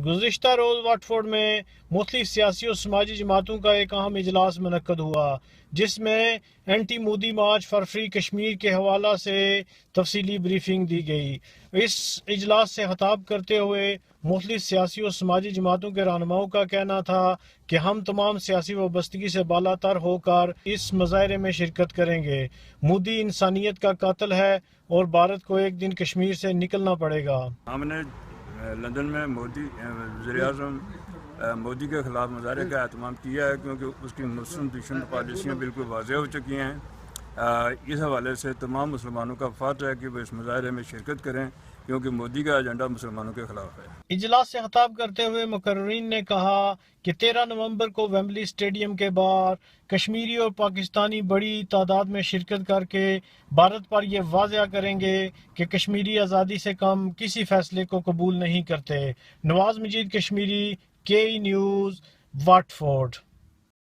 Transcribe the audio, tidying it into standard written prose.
گزشتہ روز واٹفورڈ میں مختلف سیاسی اور سماجی جماعتوں کا ایک اہم اجلاس منعقد ہوا جس میں anti Modi march for free Kashmir کے حوالہ سے تفصیلی بریفنگ دی گئی۔ اس اجلاس سے خطاب کرتے ہوئے مختلف سیاسی اور سماجی جماعتوں کے رہنماؤں کا کہنا تھا کہ ہم تمام سیاسی وابستگی سے بالا تر ہو کر اس مظاہرے میں شرکت کریں گے۔ مودی انسانیت کا قاتل ہے اور بھارت کو ایک دن کشمیر سے نکلنا پڑے گا۔ ہم نے لندن میں وزیر اعظم مودی کے خلاف مظاہرے کا اہتمام کیا ہے کیونکہ اس کی مسلم دشمن پالیسیاں بالکل واضح ہو چکی ہیں۔ اس حوالے سے تمام مسلمانوں کا فرض ہے کہ وہ اس مظاہرے میں شرکت کریں کیونکہ مودی کا ایجنڈا مسلمانوں کے خلاف ہے۔ اجلاس سے خطاب کرتے ہوئے مقررین نے کہا کہ 13 نومبر کو ویمبلی اسٹیڈیم کے باہر کشمیری اور پاکستانی بڑی تعداد میں شرکت کر کے بھارت پر یہ واضح کریں گے کہ کشمیری آزادی سے کم کسی فیصلے کو قبول نہیں کرتے۔ نواز مجید کشمیری، KE نیوز، واٹفورڈ۔